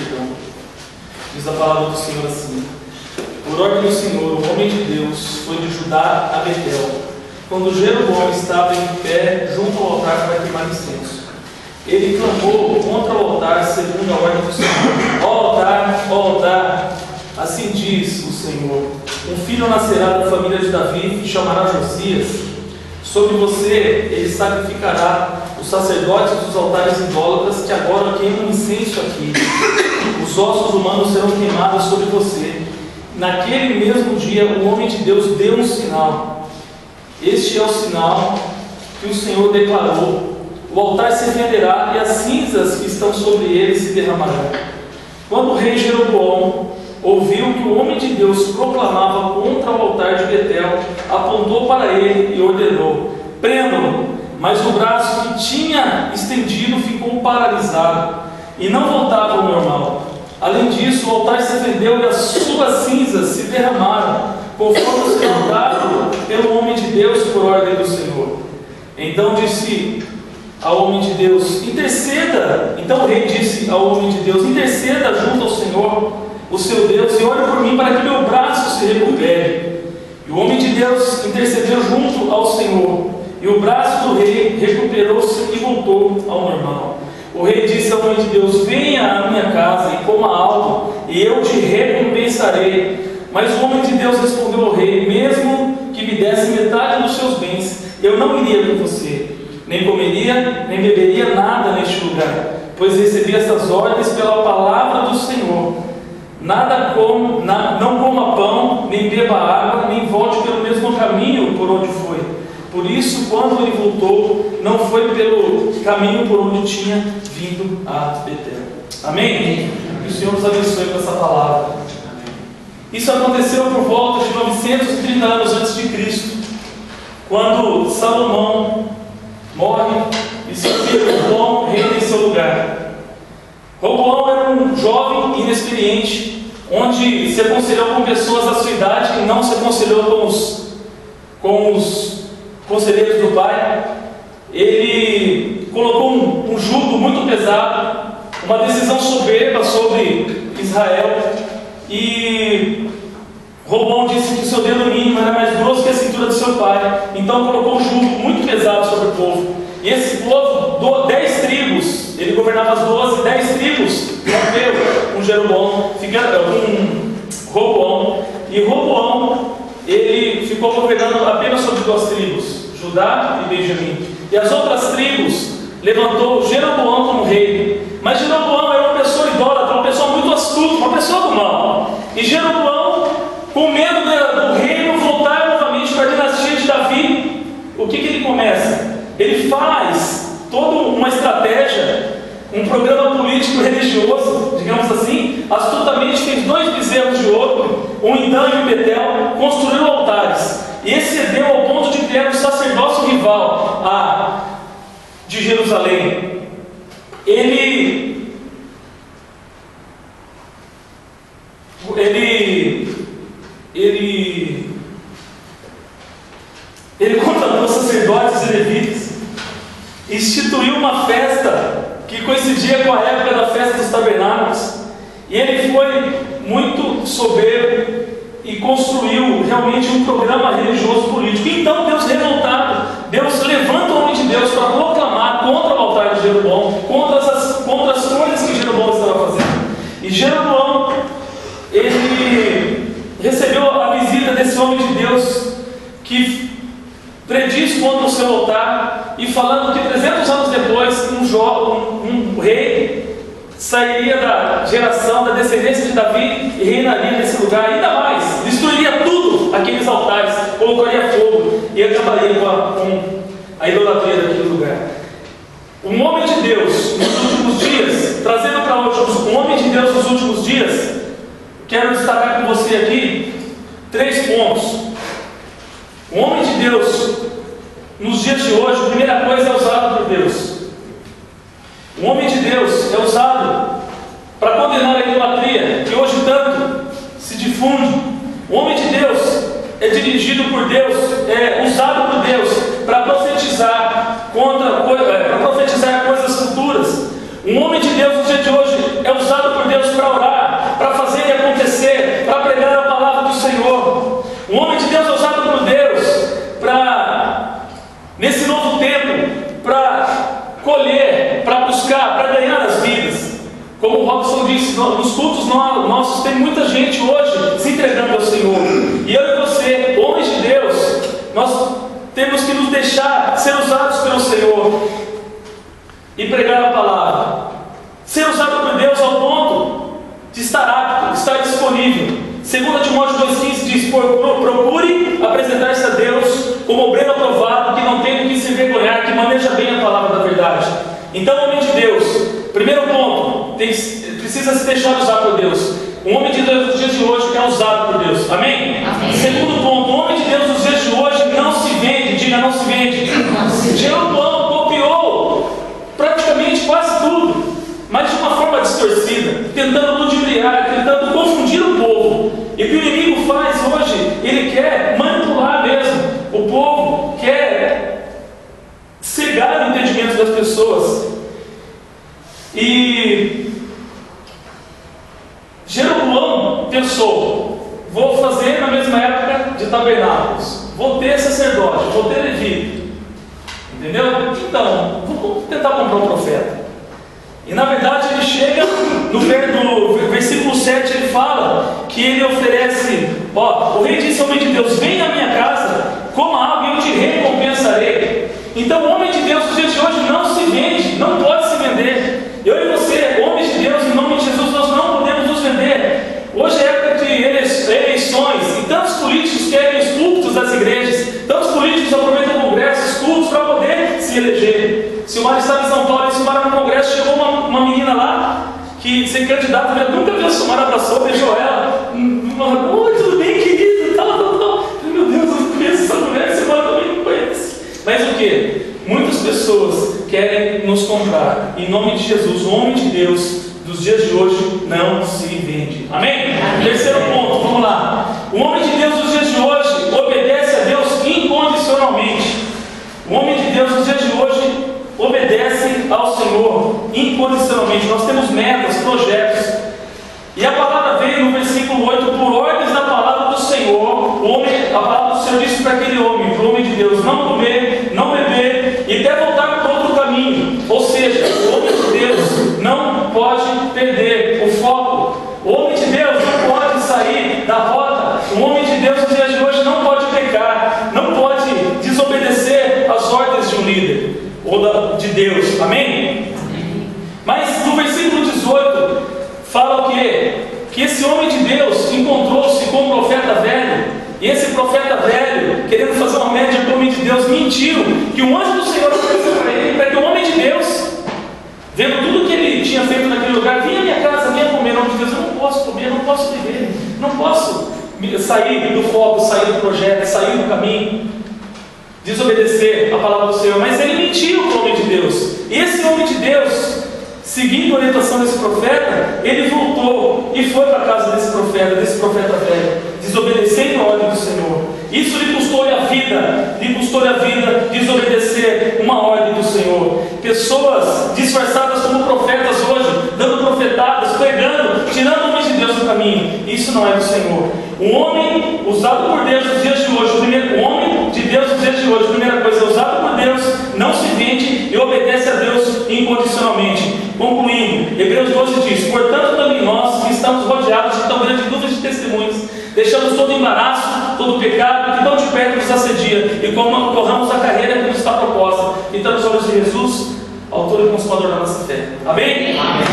perdão. Diz a palavra do Senhor assim: por ordem do Senhor, o homem de Deus foi de Judá a Betel, quando Jeroboão estava em pé junto ao altar para queimar incenso. Ele clamou contra o altar segundo a ordem do Senhor: ó altar, assim diz o Senhor: um filho nascerá da família de Davi e chamará Josias. Sobre você ele sacrificará os sacerdotes dos altares idólatras que agora queimam incenso aqui. Os ossos humanos serão queimados sobre você. Naquele mesmo dia o homem de Deus deu um sinal. Este é o sinal que o Senhor declarou: o altar se fenderá e as cinzas que estão sobre ele se derramarão. Quando o rei Jeroboão ouviu que o homem de Deus proclamava contra o altar de Betel, apontou para ele e ordenou: prendam-no. Mas o braço que tinha estendido ficou paralisado e não voltava ao normal. Além disso, o altar se fendeu e as suas cinzas se derramaram, conforme o sinal dado pelo homem de Deus por ordem do Senhor. Então disse ao homem de Deus: interceda. Então o rei disse ao homem de Deus: interceda junto ao Senhor, o seu Deus, e ore por mim para que meu braço se recupere. E o homem de Deus intercedeu junto ao Senhor, e o braço do rei recuperou-se e voltou ao normal. O rei disse ao homem de Deus: venha à minha casa e coma algo, e eu te recompensarei. Mas o homem de Deus respondeu ao rei: mesmo que me desse metade dos seus bens, eu não iria com você, nem comeria, nem beberia nada neste lugar, pois recebi essas ordens pela palavra do Senhor. Não coma pão, nem beba água, nem volte pelo mesmo caminho por onde foi. Por isso, quando ele voltou, não foi pelo caminho por onde tinha vindo a Betel. Amém? Que o Senhor nos abençoe com essa palavra. Isso aconteceu por volta de 930 anos antes de Cristo, quando Salomão morre e seu filho Roboão reina em seu lugar. Roboão era um jovem inexperiente, onde se aconselhou com pessoas da sua idade e não se aconselhou com os conselheiros do pai. Ele colocou um jugo muito pesado, uma decisão soberba sobre Israel, e Roboão disse que o seu dedo mínimo era mais grosso que a cintura de seu pai. Então colocou um jugo muito pesado sobre o povo. E esse povo, 10 tribos, ele governava as 12, 10 tribos, rompeu com Jeroboão, com Roboão. E Roboão, ele ficou governando apenas sobre 2 tribos, Judá e Benjamim. E as outras tribos levantou Jeroboão como rei. Mas Jeroboão era uma pessoa idólatra, uma pessoa muito astuta, uma pessoa do mal. E Jeroboão, com medo do reino voltar novamente para a dinastia de Davi, o que ele começa? Ele faz toda uma estratégia, um programa político religioso, digamos assim. Astutamente fez 2 bezerros de ouro, um em Dan e um em Betel, construiu altares e excedeu ao ponto de criar um sacerdócio rival de Jerusalém. Ele contratou sacerdotes e levitas, instituiu uma festa que coincidia com a época da festa dos tabernáculos, e ele foi muito soberbo e construiu realmente um programa religioso político. Então Deus, revoltado, Deus levanta o homem de Deus para proclamar contra o altar de Jeroboão, contra as coisas que Jeroboão estava fazendo. E Jeroboão, ele recebeu a visita desse homem de Deus que prediz contra o seu altar, e falando que 300 anos depois um rei sairia da geração, da descendência de Davi e reinaria nesse lugar. Ainda mais, destruiria tudo aqueles altares, colocaria fogo e acabaria com a idolatria daquele lugar. Um homem de Deus nos últimos dias, trazendo para hoje um homem de Deus nos últimos dias, quero destacar com você aqui 3 pontos. O homem de Deus nos dias de hoje, a primeira coisa, é usado por Deus. O homem de Deus é usado para condenar a idolatria, que hoje tanto se difunde. O homem de Deus é dirigido por Deus, é usado por Deus para profetizar para profetizar coisas futuras. Um homem de Deus no dia de hoje é usado por Deus para Como o Robson disse, nos cultos nossos tem muita gente hoje se entregando ao Senhor. E eu e você, homens de Deus, nós temos que nos deixar ser usados pelo Senhor e pregar a palavra. Ser usado por Deus ao ponto de estar apto, de estar disponível. 2 Timóteo 2,15 diz: procure apresentar-se a Deus como obreiro aprovado, que não tem do que se envergonhar, que maneja bem a palavra da verdade. Então, homem de Deus, primeiro ponto, precisa se deixar usar por Deus. Um homem de Deus nos dias de hoje é usado por Deus. Amém? Amém. Segundo ponto, o homem de Deus nos dias de hoje não se vende. Diga, não se vende. Jeroboão copiou praticamente quase tudo, mas de uma forma distorcida, tentando ludibriar, tentando confundir o povo. E o que o inimigo faz hoje? Ele quer manipular mesmo. O povo quer cegar o entendimento das pessoas. E Jeroboão pensou: vou fazer na mesma época de tabernáculos, vou ter sacerdote, vou ter levita, entendeu? Então, vou tentar comprar um profeta. E na verdade ele chega no versículo 7, ele fala que ele oferece: o rei disse ao homem de Deus: vem à minha casa, coma algo e eu te recompensarei. Então o homem de Deus nos dias de hoje não se vende, não pode se vender. Eu e você, homens de Deus, em nome de Jesus, nós não podemos nos vender. Hoje é época de eleições, e tantos políticos querem os púlpitos das igrejas, tantos políticos aproveitam congressos, cultos para poder se eleger. Silmar estava em São Paulo, e Silmar no congresso, chegou uma menina lá, que sem candidata, eu nunca vi a Silmar, abraçou, beijou ela, oi, tudo bem, querido, tal. Meu Deus, eu não conheço essa mulher, Silmar também não conhece. Mas o que? Muitas pessoas querem nos comprar. Em nome de Jesus, o homem de Deus dos dias de hoje não se vende. Amém? Amém. Terceiro ponto, vamos lá. O homem de Deus dos dias de hoje obedece a Deus incondicionalmente. O homem de Deus dos dias de hoje obedece ao Senhor incondicionalmente. Nós temos metas, projetos. E a palavra veio no versículo 8: por ordens da palavra do Senhor, a palavra do Senhor disse para aquele homem, para o homem de Deus, não comer, não beber, e até voltar para outro caminho. Ou seja, o homem de Deus não pode perder o foco. O homem de Deus não pode sair da rota. O homem de Deus nos dias de hoje não pode pecar, não pode desobedecer às ordens de um líder ou de Deus. Amém? Mas no versículo 18 fala o quê? Que esse homem de Deus encontrou-se com um profeta velho. E esse profeta velho, querendo fazer uma média com o homem de Deus, mentiu que um anjo do Senhor apareceu para ele, para que o homem de Deus, vendo tudo que ele tinha feito naquele lugar, vinha à minha casa, vinha comer. O homem de Deus: eu não posso comer, não posso viver, não posso sair do foco, sair do projeto, sair do caminho, desobedecer a palavra do Senhor. Mas ele mentiu para o homem de Deus. E esse homem de Deus, seguindo a orientação desse profeta, ele voltou e foi para a casa desse profeta velho, desobedecendo a ordem do Senhor. Isso lhe custou-lhe a vida, desobedecer uma ordem do Senhor. Pessoas disfarçadas como profetas hoje, dando profetadas, pregando, tirando o homem de Deus do caminho. Isso não é do Senhor. Um homem usado por Deus nos dias de hoje, o homem de Deus nos dias de hoje, primeira coisa, é usado por Deus, não se vende e obedece a Deus incondicionalmente. Concluindo, Hebreus 12 diz: portanto também nós, que estamos rodeados de tão grande dúvida de testemunhos, deixamos todo embaraço, todo pecado que tão de perto nos assedia, e corramos a carreira que nos está proposta, fitando os olhos de Jesus, autor e consumador da nossa fé. Amém? Amém.